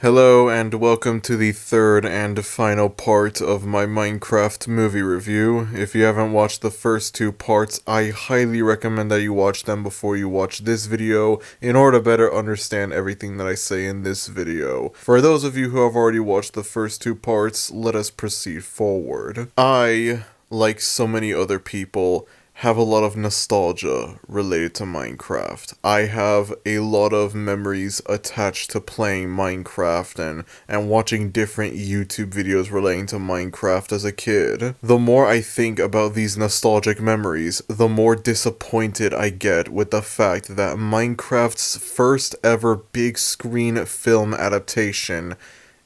Hello and welcome to the third and final part of my Minecraft movie review. If you haven't watched the first two parts, I highly recommend that you watch them before you watch this video in order to better understand everything that I say in this video. For those of you who have already watched the first two parts, let us proceed forward. I, like so many other people, have a lot of nostalgia related to Minecraft. I have a lot of memories attached to playing Minecraft and watching different YouTube videos relating to Minecraft as a kid. The more I think about these nostalgic memories, the more disappointed I get with the fact that Minecraft's first ever big screen film adaptation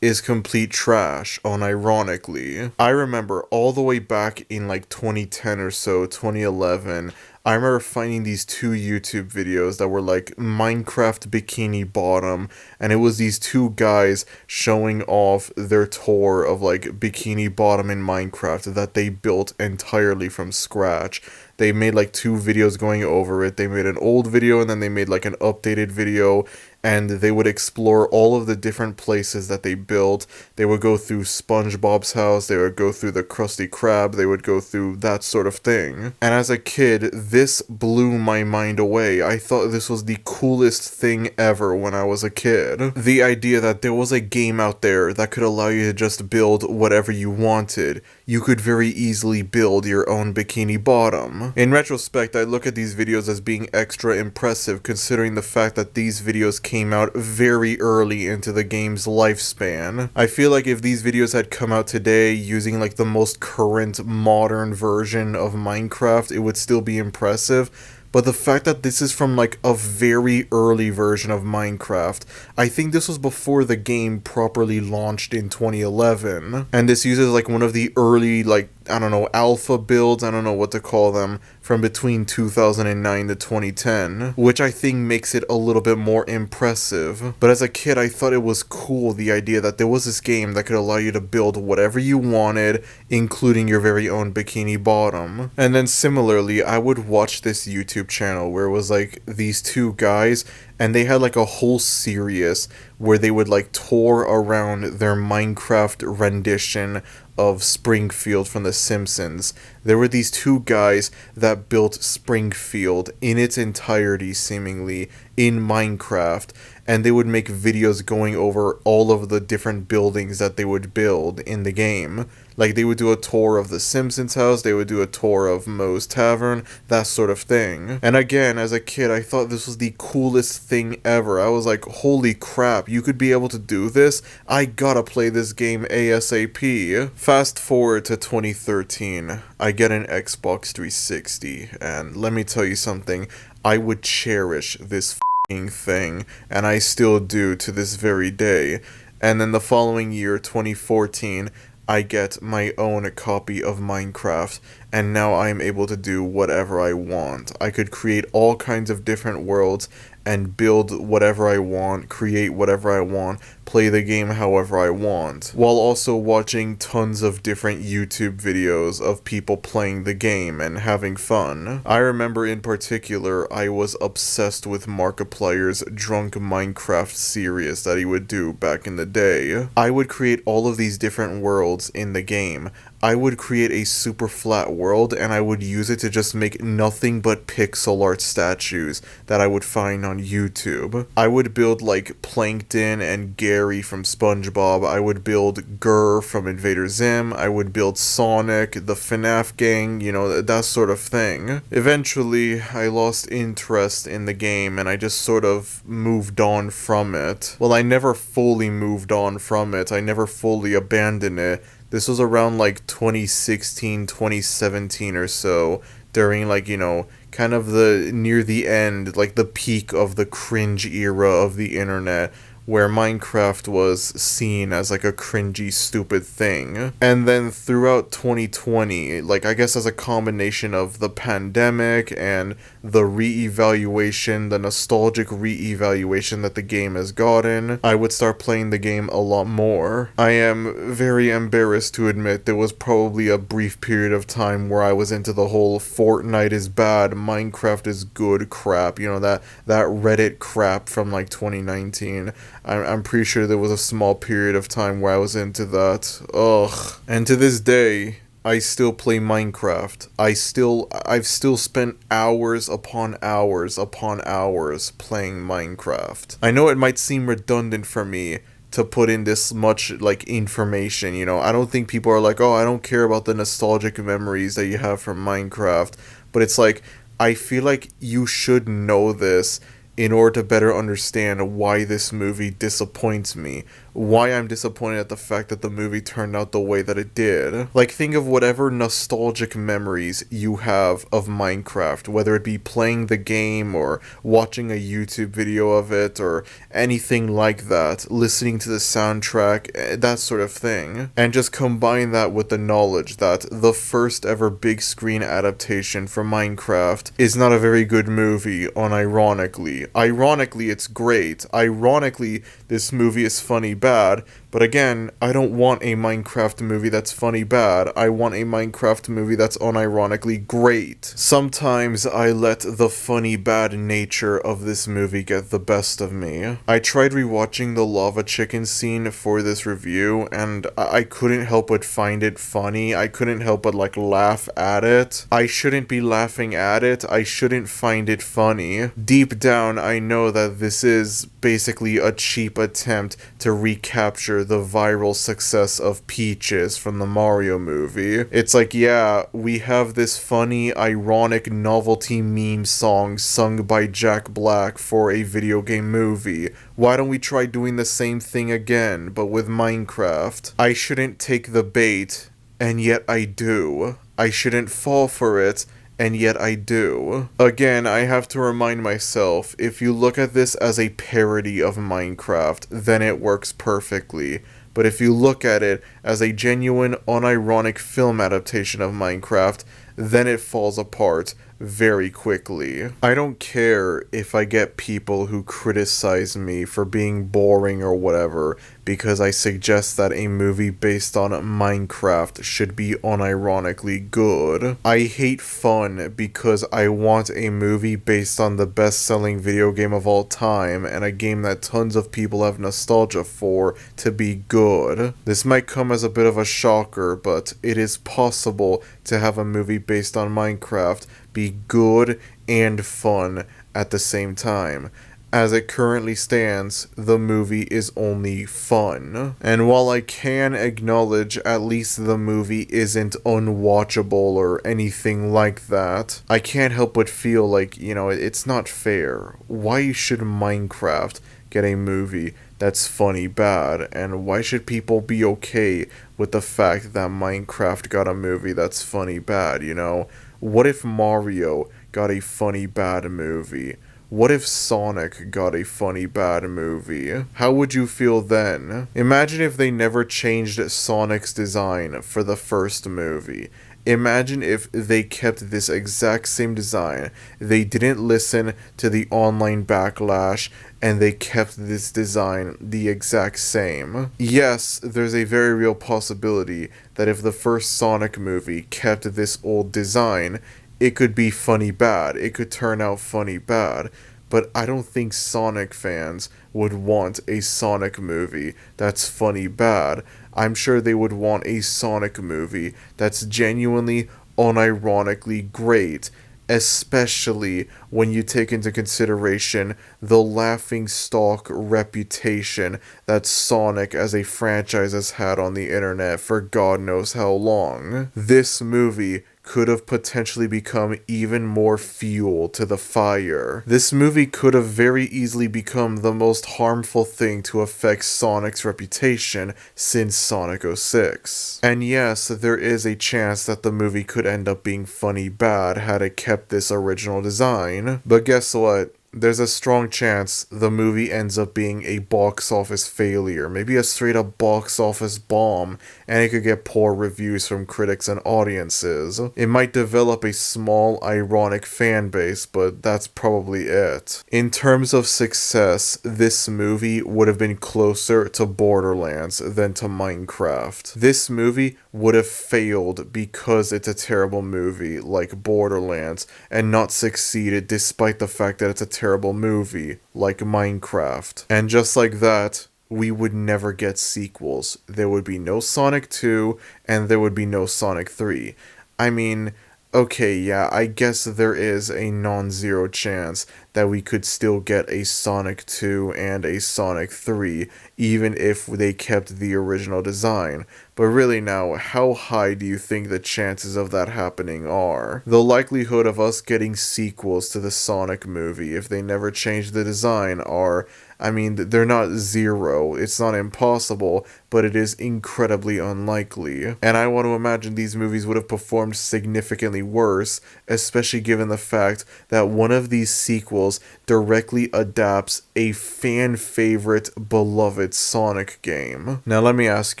is complete trash, unironically. I remember all the way back in like 2010 or so, 2011, I remember finding these two YouTube videos that were like Minecraft Bikini Bottom, and it was these two guys showing off their tour of like Bikini Bottom in Minecraft that they built entirely from scratch. They made like two videos going over it. They made an old video and then they made like an updated video, and they would explore all of the different places that they built. They would go through SpongeBob's house, they would go through the Krusty Krab, they would go through that sort of thing. And as a kid, this blew my mind away. I thought this was the coolest thing ever when I was a kid. The idea that there was a game out there that could allow you to just build whatever you wanted. You could very easily build your own Bikini Bottom. In retrospect, I look at these videos as being extra impressive considering the fact that these videos came out very early into the game's lifespan. I feel like if these videos had come out today using like the most current modern version of Minecraft, it would still be impressive. But the fact that this is from like a very early version of Minecraft, I think this was before the game properly launched in 2011. And this uses like one of the early like, I don't know, alpha builds, I don't know what to call them, from between 2009 to 2010, which I think makes it a little bit more impressive. But as a kid, I thought it was cool, the idea that there was this game that could allow you to build whatever you wanted, including your very own Bikini Bottom. And then similarly, I would watch this YouTube channel where it was like these two guys, and they had like a whole series where they would like tour around their Minecraft rendition of Springfield from The Simpsons. There were these two guys that built Springfield in its entirety, seemingly, in Minecraft, and they would make videos going over all of the different buildings that they would build in the game. Like, they would do a tour of the Simpsons house, they would do a tour of Moe's Tavern, that sort of thing. And again, as a kid, I thought this was the coolest thing ever. I was like, holy crap, you could be able to do this? I gotta play this game ASAP. Fast forward to 2013, I get an Xbox 360, and let me tell you something, I would cherish this f***ing thing, and I still do to this very day. And then the following year, 2014, I get my own copy of Minecraft, and now I am able to do whatever I want. I could create all kinds of different worlds and build whatever I want, create whatever I want, play the game however I want, while also watching tons of different YouTube videos of people playing the game and having fun. I remember in particular, I was obsessed with Markiplier's Drunk Minecraft series that he would do back in the day. I would create all of these different worlds in the game. I would create a super flat world and I would use it to just make nothing but pixel art statues that I would find on YouTube. I would build like Plankton and Gary from SpongeBob. I would build Gurr from Invader Zim. I would build Sonic, the FNAF gang, you know, that sort of thing. Eventually, I lost interest in the game and I just sort of moved on from it. Well, I never fully moved on from it. I never fully abandoned it. This was around like 2016, 2017 or so, during like, you know, kind of the near the end, like the peak of the cringe era of the internet, where Minecraft was seen as like a cringy, stupid thing. And then throughout 2020, like I guess as a combination of the pandemic and the re-evaluation, the nostalgic re-evaluation that the game has gotten, I would start playing the game a lot more. I am very embarrassed to admit there was probably a brief period of time where I was into the whole Fortnite is bad, Minecraft is good crap, you know, that Reddit crap from like 2019. I'm pretty sure there was a small period of time where I was into that. Ugh. And to this day, I still play Minecraft. I've still spent hours upon hours upon hours playing Minecraft. I know it might seem redundant for me to put in this much like information, you know. I don't think people are like, "Oh, I don't care about the nostalgic memories that you have from Minecraft." But it's like I feel like you should know this in order to better understand why this movie disappoints me. Why I'm disappointed at the fact that the movie turned out the way that it did. Like, think of whatever nostalgic memories you have of Minecraft, whether it be playing the game or watching a YouTube video of it or anything like that, listening to the soundtrack, that sort of thing. And just combine that with the knowledge that the first ever big screen adaptation for Minecraft is not a very good movie, unironically. Ironically, it's great. Ironically, this movie is funny bad, but again, I don't want a Minecraft movie that's funny bad. I want a Minecraft movie that's unironically great. Sometimes I let the funny bad nature of this movie get the best of me. I tried rewatching the lava chicken scene for this review, and I couldn't help but find it funny. I couldn't help but like laugh at it. I shouldn't be laughing at it. I shouldn't find it funny. Deep down, I know that this is basically a cheap attempt to recapture the viral success of Peaches from the Mario movie. It's like, yeah, we have this funny, ironic novelty meme song sung by Jack Black for a video game movie. Why don't we try doing the same thing again, but with Minecraft? I shouldn't take the bait, and yet I do. I shouldn't fall for it, and yet I do. Again, I have to remind myself, if you look at this as a parody of Minecraft, then it works perfectly. But if you look at it as a genuine, unironic film adaptation of Minecraft, then it falls apart very quickly. I don't care if I get people who criticize me for being boring or whatever because I suggest that a movie based on Minecraft should be unironically good. I hate fun because I want a movie based on the best-selling video game of all time and a game that tons of people have nostalgia for to be good. This might come as a bit of a shocker, but it is possible to have a movie based on Minecraft be good and fun at the same time. As it currently stands, the movie is only fun. And while I can acknowledge at least the movie isn't unwatchable or anything like that, I can't help but feel like, you know, it's not fair. Why should Minecraft get a movie that's funny bad, and why should people be okay with the fact that Minecraft got a movie that's funny bad, you know? What if Mario got a funny bad movie? What if Sonic got a funny bad movie? How would you feel then? Imagine if they never changed Sonic's design for the first movie. Imagine if they kept this exact same design, they didn't listen to the online backlash, and they kept this design the exact same. Yes, there's a very real possibility that if the first Sonic movie kept this old design, it could be funny bad, it could turn out funny bad. But I don't think Sonic fans would want a Sonic movie that's funny bad. I'm sure they would want a Sonic movie that's genuinely, unironically great, especially when you take into consideration the laughingstock reputation that Sonic as a franchise has had on the internet for God knows how long. This movie could have potentially become even more fuel to the fire. This movie could have very easily become the most harmful thing to affect Sonic's reputation since Sonic 06. And yes, there is a chance that the movie could end up being funny bad had it kept this original design. But guess what? There's a strong chance the movie ends up being a box office failure, maybe a straight up box office bomb, and it could get poor reviews from critics and audiences. It might develop a small, ironic fan base, but that's probably it. In terms of success, this movie would have been closer to Borderlands than to Minecraft. This movie would have failed because it's a terrible movie like Borderlands, and not succeeded despite the fact that it's a terrible movie, like Minecraft. And just like that, we would never get sequels. There would be no Sonic 2, and there would be no Sonic 3. I mean, okay, yeah, I guess there is a non-zero chance that we could still get a Sonic 2 and a Sonic 3, even if they kept the original design. But really now, how high do you think the chances of that happening are? The likelihood of us getting sequels to the Sonic movie, if they never change the design, are, I mean, they're not zero. It's not impossible, but it is incredibly unlikely. And I want to imagine these movies would have performed significantly worse, especially given the fact that one of these sequels directly adapts a fan favorite, beloved Sonic game. Now let me ask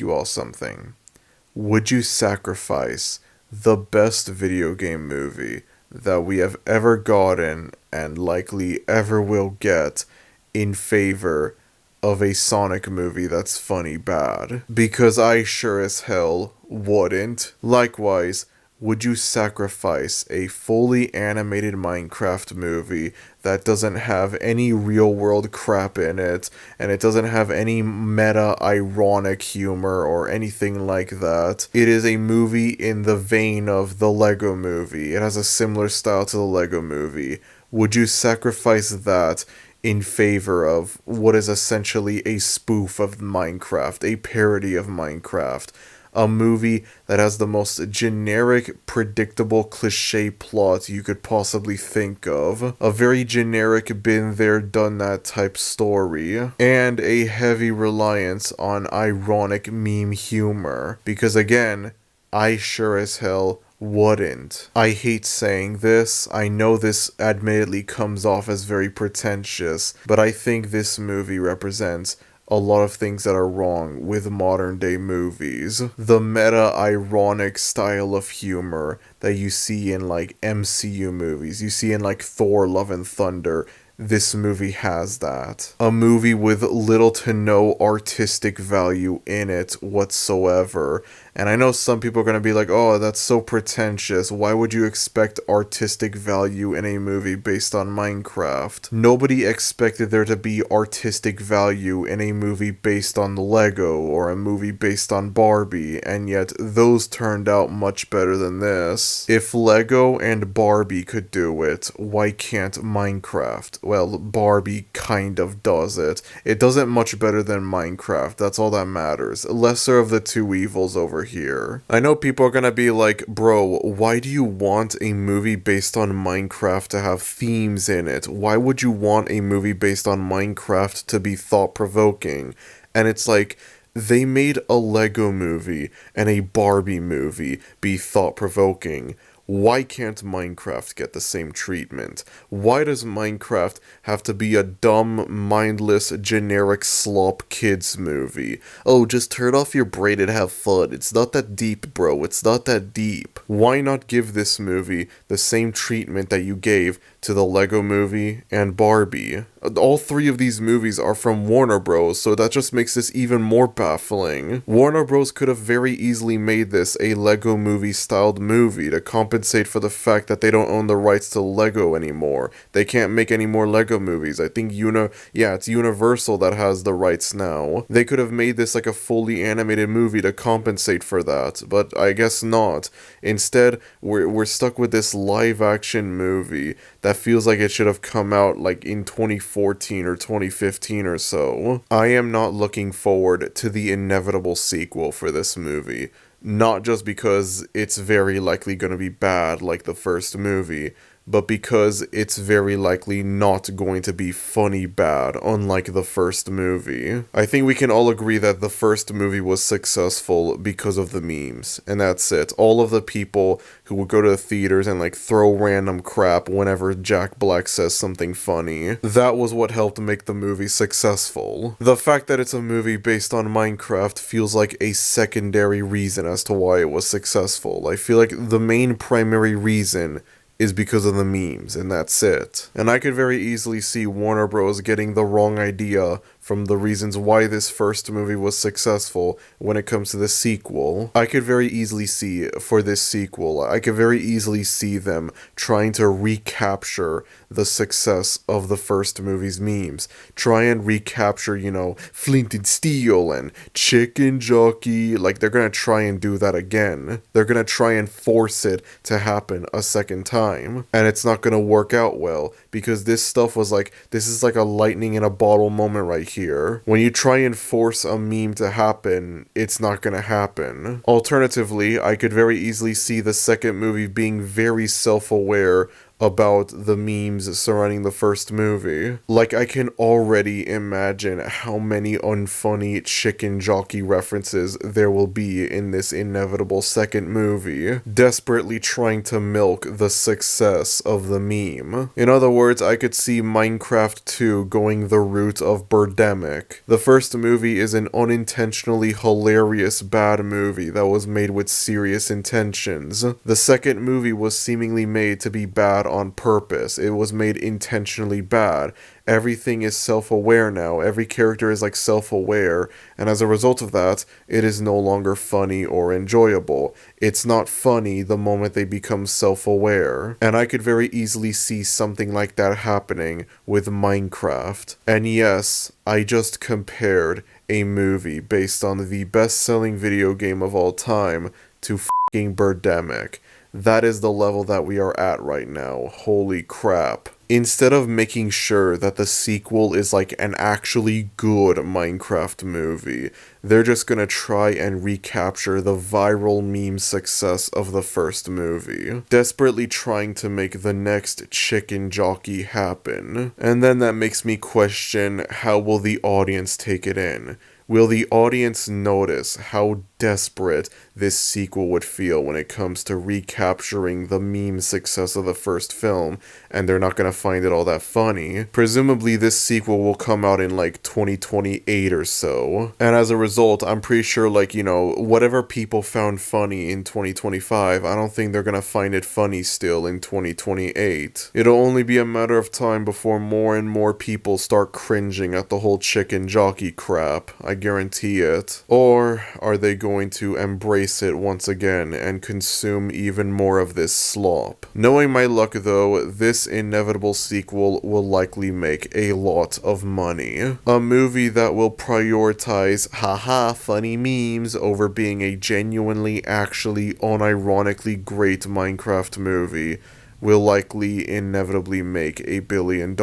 you all something. Would you sacrifice the best video game movie that we have ever gotten and likely ever will get in favor of a Sonic movie that's funny bad? Because I sure as hell wouldn't. Likewise, would you sacrifice a fully animated Minecraft movie that doesn't have any real world crap in it, and it doesn't have any meta ironic humor or anything like that? It is a movie in the vein of the Lego movie. It has a similar style to the Lego movie. Would you sacrifice that in favor of what is essentially a spoof of Minecraft, a parody of Minecraft? A movie that has the most generic, predictable, cliche plot you could possibly think of. A very generic, been there, done that type story. And a heavy reliance on ironic meme humor. Because again, I sure as hell wouldn't. I hate saying this. I know this admittedly comes off as very pretentious, but I think this movie represents a lot of things that are wrong with modern day movies. The meta-ironic style of humor that you see in like MCU movies, you see in like Thor, Love and Thunder, this movie has that. A movie with little to no artistic value in it whatsoever. And I know some people are going to be like, oh, that's so pretentious. Why would you expect artistic value in a movie based on Minecraft? Nobody expected there to be artistic value in a movie based on Lego or a movie based on Barbie, and yet those turned out much better than this. If Lego and Barbie could do it, why can't Minecraft? Well, Barbie kind of does it. It does it much better than Minecraft. That's all that matters. Lesser of the two evils over here. I know people are gonna be like, bro, why do you want a movie based on Minecraft to have themes in it? Why would you want a movie based on Minecraft to be thought-provoking? And it's like, they made a Lego movie and a Barbie movie be thought-provoking. Why can't Minecraft get the same treatment? Why does Minecraft have to be a dumb, mindless, generic slop kids movie? Oh, just turn off your brain and have fun. It's not that deep, bro. It's not that deep. Why not give this movie the same treatment that you gave to the Lego movie and Barbie? All three of these movies are from Warner Bros., so that just makes this even more baffling. Warner Bros. Could have very easily made this a Lego movie-styled movie to compensate for the fact that they don't own the rights to Lego anymore. They can't make any more Lego movies. I think it's Universal that has the rights now. They could have made this like a fully animated movie to compensate for that, but I guess not. Instead, we're stuck with this live-action movie that feels like it should have come out like in 2014 or 2015 or so. I am not looking forward to the inevitable sequel for this movie. Not just because it's very likely going to be bad like the first movie, but because it's very likely not going to be funny bad, unlike the first movie. I think we can all agree that the first movie was successful because of the memes, and that's it. All of the people who would go to the theaters and like throw random crap whenever Jack Black says something funny. That was what helped make the movie successful. The fact that it's a movie based on Minecraft feels like a secondary reason as to why it was successful. I feel like the main primary reason is because of the memes, and that's it. And I could very easily see Warner Bros. Getting the wrong idea from the reasons why this first movie was successful when it comes to the sequel. I could very easily see for this sequel, I could very easily see them trying to recapture the success of the first movie's memes. Try and recapture, Flint and Steel and Chicken Jockey. Like, they're gonna try and do that again. They're gonna try and force it to happen a second time. And it's not gonna work out well, because this stuff was like, this is like a lightning in a bottle moment right here. When you try and force a meme to happen, it's not gonna happen. Alternatively, I could very easily see the second movie being very self-aware about the memes surrounding the first movie. Like, I can already imagine how many unfunny chicken jockey references there will be in this inevitable second movie, desperately trying to milk the success of the meme. In other words, I could see Minecraft 2 going the route of Birdemic. The first movie is an unintentionally hilarious bad movie that was made with serious intentions. The second movie was seemingly made to be bad on purpose. It was made intentionally bad. Everything is self-aware now. Every character is like self-aware, and as a result of that, it is no longer funny or enjoyable. It's not funny the moment they become self-aware. And I could very easily see something like that happening with Minecraft. And yes, I just compared a movie based on the best-selling video game of all time to f***ing Birdemic. That is the level that we are at right now. Holy crap. Instead of making sure that the sequel is like an actually good Minecraft movie, they're just gonna try and recapture the viral meme success of the first movie, desperately trying to make the next chicken jockey happen. And then that makes me question, how will the audience take it in? Will the audience notice how desperate this sequel would feel when it comes to recapturing the meme success of the first film, and they're not gonna find it all that funny? Presumably this sequel will come out in like 2028 or so, and as a result, I'm pretty sure whatever people found funny in 2025, I don't think they're gonna find it funny still in 2028. It'll only be a matter of time before more and more people start cringing at the whole chicken jockey crap. I guarantee it. Or are they going to embrace it once again and consume even more of this slop? Knowing my luck though, this inevitable sequel will likely make a lot of money. A movie that will prioritize haha funny memes over being a genuinely actually unironically great Minecraft movie will likely inevitably make $1 billion,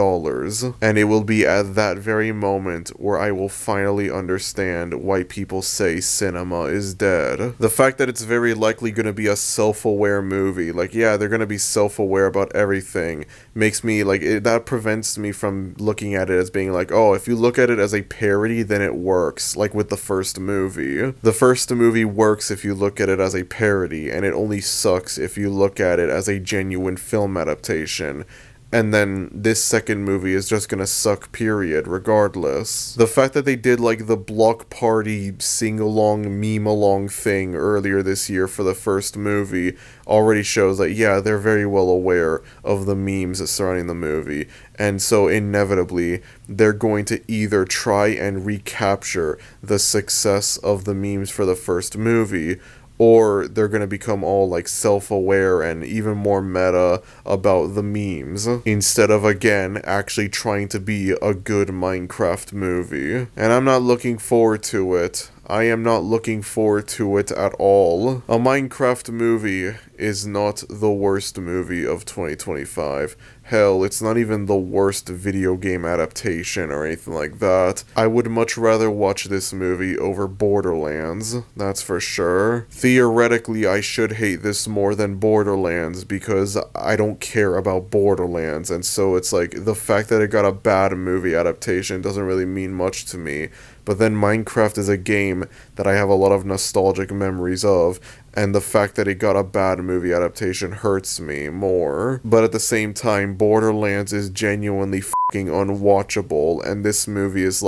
and it will be at that very moment where I will finally understand why people say cinema is dead. The fact that it's very likely going to be a self-aware movie, they're going to be self-aware about everything, makes me, that prevents me from looking at it as being oh, if you look at it as a parody, then it works, like with the first movie. The first movie works if you look at it as a parody, and it only sucks if you look at it as a genuine film adaptation. And then this second movie is just gonna suck, period, regardless. The fact that they did the block party sing-along, meme-along thing earlier this year for the first movie already shows that, yeah, they're very well aware of the memes surrounding the movie. And so inevitably, they're going to either try and recapture the success of the memes for the first movie, or they're going to become all self-aware and even more meta about the memes, instead of again actually trying to be a good Minecraft movie. And I'm not looking forward to it. I am not looking forward to it at all. A Minecraft movie is not the worst movie of 2025. Hell, it's not even the worst video game adaptation or anything like that. I would much rather watch this movie over Borderlands, that's for sure. Theoretically, I should hate this more than Borderlands because I don't care about Borderlands, and so it's the fact that it got a bad movie adaptation doesn't really mean much to me. But then Minecraft is a game that I have a lot of nostalgic memories of, and the fact that it got a bad movie adaptation hurts me more. But at the same time, Borderlands is genuinely fucking unwatchable, and this movie is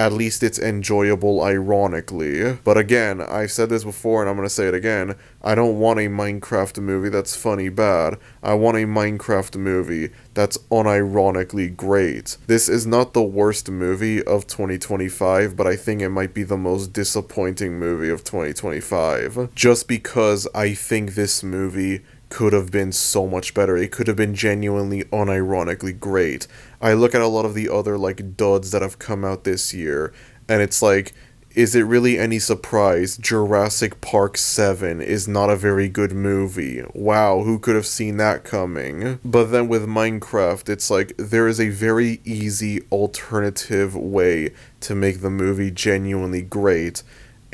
at least it's enjoyable ironically. But again, I've said this before and I'm gonna say it again, I don't want a Minecraft movie that's funny bad. I want a Minecraft movie that's unironically great. This is not the worst movie of 2025, but I think it might be the most disappointing movie of 2025. Just because I think this movie could have been so much better. It could have been genuinely unironically great. I look at a lot of the other like duds that have come out this year, and it's like, is it really any surprise Jurassic Park 7 is not a very good movie? Wow, who could have seen that coming? But then with Minecraft, it's like, there is a very easy alternative way to make the movie genuinely great,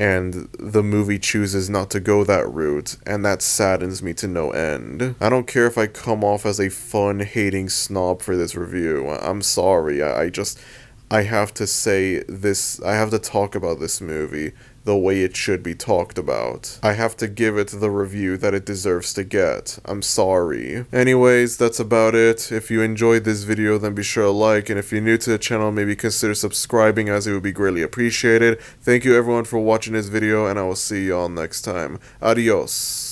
and the movie chooses not to go that route, and that saddens me to no end. I don't care if I come off as a fun-hating snob for this review. I'm sorry, I have to say this, I have to talk about this movie the way it should be talked about. I have to give it the review that it deserves to get. I'm sorry. Anyways, that's about it. If you enjoyed this video, then be sure to like, and if you're new to the channel, maybe consider subscribing, as it would be greatly appreciated. Thank you everyone for watching this video, and I will see you all next time. Adios.